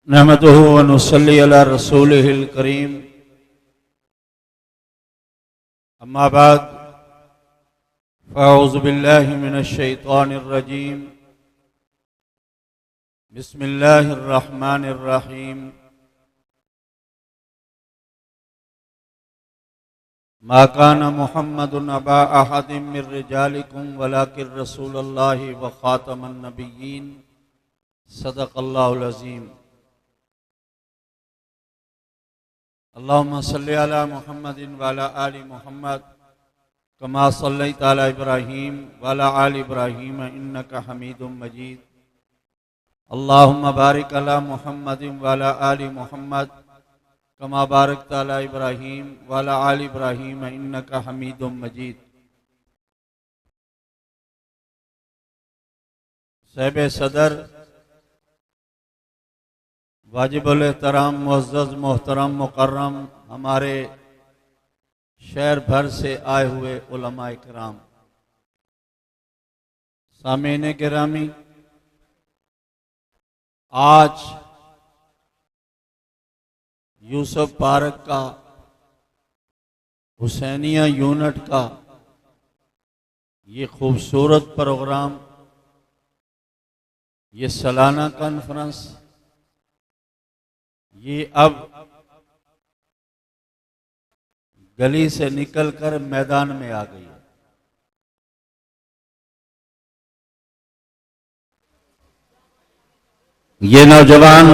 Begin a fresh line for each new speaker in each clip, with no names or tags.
نحمده ونصلي على رسوله الكريم اما بعد فاعوذ بالله من الشيطان الرجيم بسم الله الرحمن الرحيم ما كان محمد أبا أحد من رجالكم ولكن رسول الله وخاتم النبيين صدق الله العظيم اللهم صل على محمد وعلى آل محمد كما صليت على إبراهيم وعلى آل إبراهيم إنك حميد مجيد اللهم بارك على محمد وعلى آل محمد كما باركت على إبراهيم وعلى آل إبراهيم إنك حميد مجيد صاحب صدر واجب الاحترام معزز محترم مکرم ہمارے شہر بھر سے آئے ہوئے علماء کرام، سامعین گرامی، آج یوسف پارک کا حسینیہ یونٹ کا یہ خوبصورت پروگرام، یہ سالانہ کانفرنس، یہ اب گلی سے نکل کر میدان میں آ گئی ہے۔ یہ نوجوان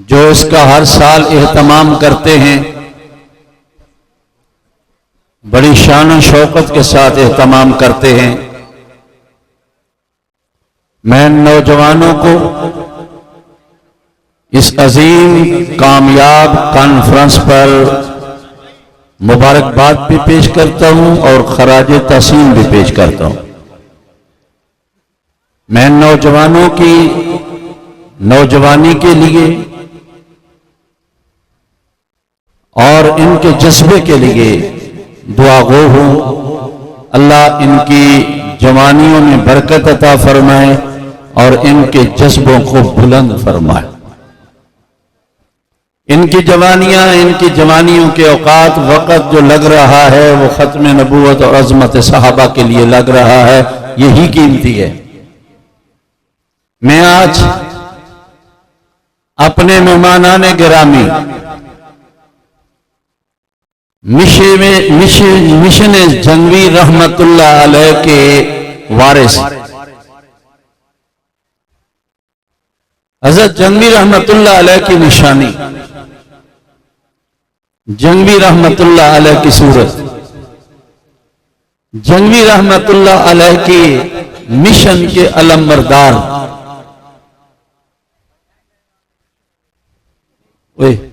جو اس کا ہر سال اہتمام کرتے ہیں، بڑی شان و شوقت کے ساتھ اہتمام کرتے ہیں، میں نوجوانوں کو اس عظیم کامیاب کانفرنس پر مبارکباد بھی پیش کرتا ہوں اور خراج تحسین بھی پیش کرتا ہوں۔ میں نوجوانوں کی نوجوانی کے لیے اور ان کے جذبے کے لیے دعا گو ہوں، اللہ ان کی جوانیوں میں برکت عطا فرمائے اور ان کے جذبوں کو بلند فرمائے۔ ان کی جوانیاں، ان کی جوانیوں کے اوقات، وقت جو لگ رہا ہے وہ ختم نبوت اور عظمت صحابہ کے لیے لگ رہا ہے، یہی قیمتی ہے۔ میں آج اپنے مہمانان گرامی مشن جنگوی رحمت اللہ علیہ کے وارث حضرت جنگوی رحمت اللہ علیہ کی نشانی، جنگوی رحمت اللہ علیہ کی صورت، جنگوی رحمت اللہ علیہ کی مشن کے علمبردار،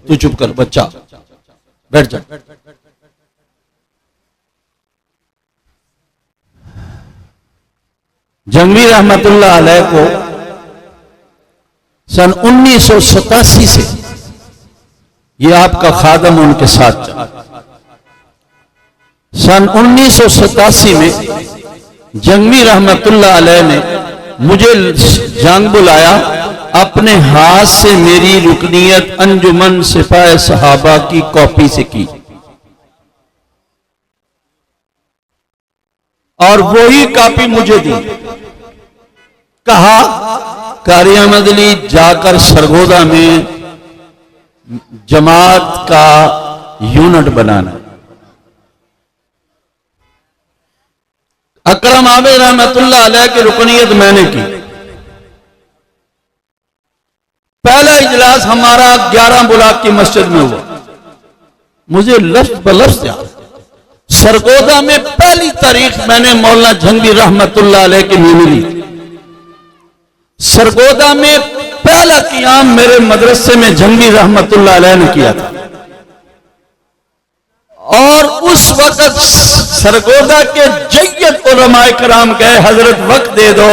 تو چپ کر بچہ، بیٹھ جا۔ جنگوی رحمت اللہ علیہ کو سن 1987 سے یہ آپ کا خادم ان کے ساتھ چلا۔ سن 1987 میں جنگوی رحمت اللہ علیہ نے مجھے جنگ بلایا، اپنے ہاتھ سے میری رکنیت انجمن سپاہ صحابہ کی کاپی سے کی، اور وہی کاپی مجھے دی، کہا قاری احمد علی جا کر سرگودا میں جماعت کا یونٹ بنانا۔ اکرم عابد رحمت اللہ علیہ کی رکنیت میں نے کی۔ پہلا اجلاس ہمارا 11 بلاک کی مسجد میں ہوا، مجھے لفظ بلفظ یاد۔ سرگودا میں پہلی تاریخ میں نے مولانا جنگوی رحمت اللہ علیہ کی ملی لی۔ سرگودا میں پہلا قیام میرے مدرسے میں جنگوی رحمت اللہ علیہ نے کیا تھا، اور اس وقت سرگودا کے جید علماء کرام کہے حضرت وقت دے دو،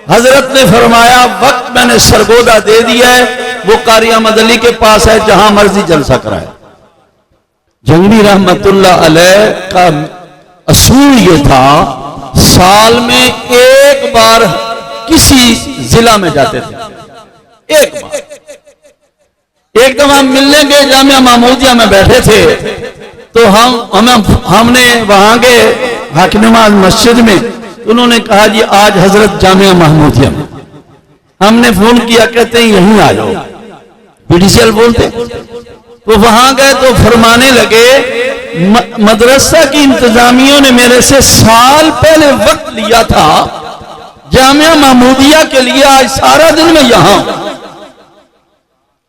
حضرت نے فرمایا وقت میں نے سرگودا دے دیا ہے، وہ قاری احمد علی کے پاس ہے، جہاں مرضی جلسہ کرائے۔ جنگوی رحمت اللہ علیہ کا اصول یہ تھا، سال میں ایک بار किसी जिला में जाते थे। एक बार एक दफा हम मिलने गए, जामिया महमूदिया में बैठे थे, तो हमने वहां गए हाकिमात मस्जिद में, उन्होंने कहा जी आज हजरत जामिया महमूदिया में। हमने फोन किया, कहते हैं यहीं आ जाओ, पीडीसीएल बोलते। तो वहां गए तो फरमाने लगे मदरसा की इंतजामियों ने मेरे से साल पहले वक्त लिया था जामिया महमूदिया के लिए, आज सारा दिन मैं यहां।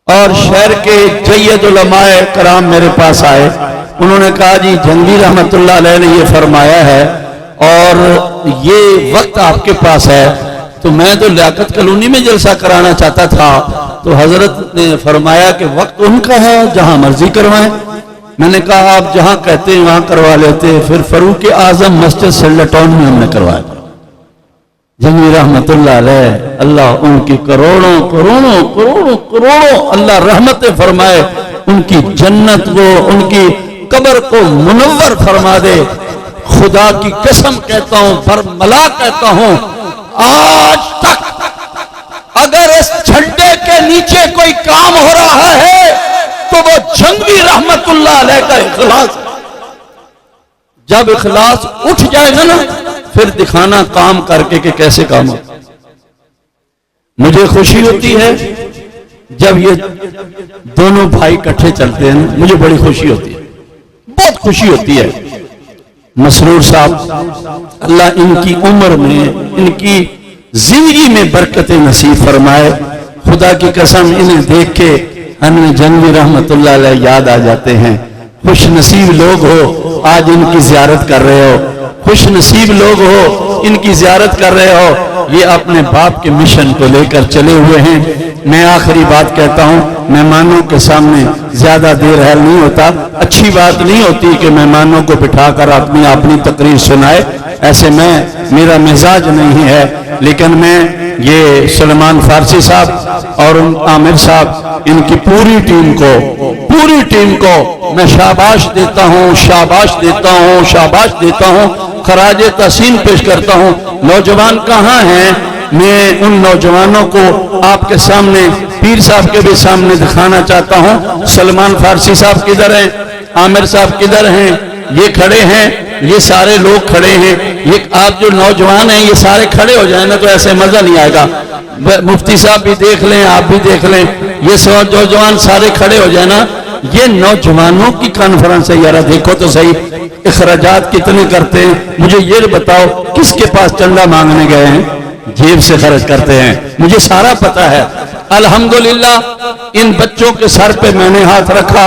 और शहर के जय्यद उलमाए कराम मेरे पास आए, उन्होंने कहा जी जंगली रहमतुल्लाह अलैह ने ये फरमाया है और ये वक्त आपके पास है, तो मैं तो लियाकत कॉलोनी में जलसा कराना चाहता था, तो हजरत ने फरमाया कि वक्त उनका है, जहां मर्जी करवाएं। मैंने कहा आप जहां कहते हैं वहां करवा लेते। फिर फरूक आजम मस्जिद सेल्लाटाउन में हमने करवाया। जंगली रहमतुल्लाह अलैह, अल्लाह उनकी करोड़ों करोड़ों करोड़ों करोड़ों अल्लाह रहमतें फरमाए, उनकी जन्नत को, उनकी कब्र को मुनव्वर फरमा दे। खुदा की कसम कहता हूं, बरमला कहता हूं, आज तक अगर इस झंडे के नीचे कोई काम हो रहा है तो वो जंगली रहमतुल्लाह अलैह का इखलास। जब इखलास उठ जाएगा ना, फिर दिखाना काम करके कि कैसे काम हो। मुझे खुशी होती है जब ये दोनों भाई इकट्ठे चलते हैं, मुझे बड़ी खुशी होती है, बहुत खुशी होती है। मसरूर साहब, अल्लाह इनकी उम्र में, इनकी जिंदगी में बरकत नसीब फरमाए। खुदा की कसम इन्हें देख के हमें जंगली रहमतुल्लाह अलैह याद आ जाते हैं। खुश नसीब लोग हो, आज इनकी जियारत कर रहे हो, खुश नसीब लोग हो, इनकी जियारत कर रहे हो। ये अपने बाप के मिशन को लेकर चले हुए हैं। मैं आखिरी बात कहता हूं, मेहमानों के सामने ज्यादा देर हल नहीं होता। अच्छी बात नहीं होती कि मेहमानों को बिठाकर आदमी अपनी तकरीर सुनाए, ऐसे में मेरा मिजाज नहीं है। लेकिन मैं ये सलमान फारसी साहब और आमिर साहब, इनकी पूरी टीम को मैं शाबाश देता हूं, शाबाश देता हूं, शाबाश देता हूं, खराज तहसीन पेश करता हूं। नौजवान कहां हैं? मैं उन नौजवानों को आपके सामने, पीर साहब के भी सामने दिखाना चाहता हूं। सलमान फारसी साहब किधर हैं? आमिर साहब किधर हैं? ये खड़े हैं, ये सारे लोग खड़े हैं। ये आप जो नौजवान हैं, ये सारे खड़े हो जाए ना तो ऐसे मजा नहीं आएगा। मुफ्ती साहब भी देख लें, आप भी देख लें, ये नौजवान सारे खड़े हो जाए ना। ये नौजवानों की कॉन्फ्रेंस है यार, देखो तो सही इखराजात कितने करते हैं। मुझे ये बताओ किसके पास चंदा मांगने गए हैं? जेब से खर्च करते हैं, मुझे सारा पता है। अल्हम्दुलिल्लाह इन बच्चों के सर पे मैंने हाथ रखा,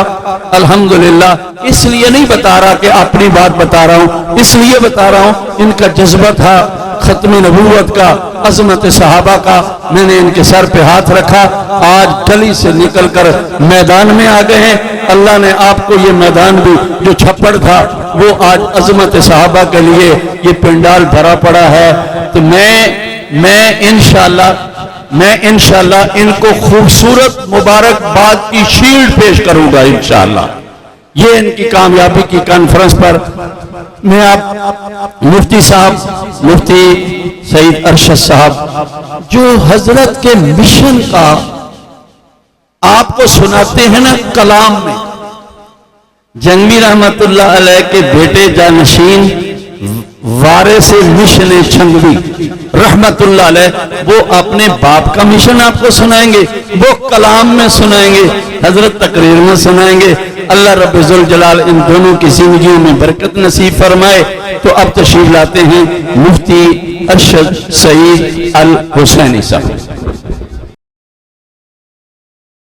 अल्हम्दुलिल्लाह। इसलिए नहीं बता रहा कि अपनी बात बता रहा हूं, इसलिए बता रहा हूं इनका जज्बा था खत्म नबूवत का, अजमत सहाबा का। मैंने इनके सर पे हाथ रखा। आज गली से निकलकर मैदान में आ गए हैं। अल्लाह ने आपको ये मैदान भी, जो छप्पड़ था वो आज अजमत सहाबा के लिए ये पंडाल भरा पड़ा है। तो मैं इंशाअल्लाह इनको खूबसूरत मुबारकबाद की शील्ड पेश करूंगा इंशाअल्लाह। ये इनकी कामयाबी की कॉन्फ्रेंस पर मैं आप मुफ्ती साहब, मुफ्ती सईद अरशद साहब, जो हजरत के मिशन का आपको सुनाते हैं ना कलाम में। जंगली रहमतुल्लाह अलैह के बेटे जानशीन वारिस मिशन छंगवी रहमतुल्लाह अलैह, वो अपने बाप का मिशन आपको सुनाएंगे, वो कलाम में सुनाएंगे, हजरत तकरीर में सुनाएंगे। अल्लाह रब्बुल जलाल इन दोनों की जिंदगियों में बरकत नसीब फरमाए। तो अब तशरीफ लाते हैं मुफ्ती अरशद सईद अल हुसैनी साहब।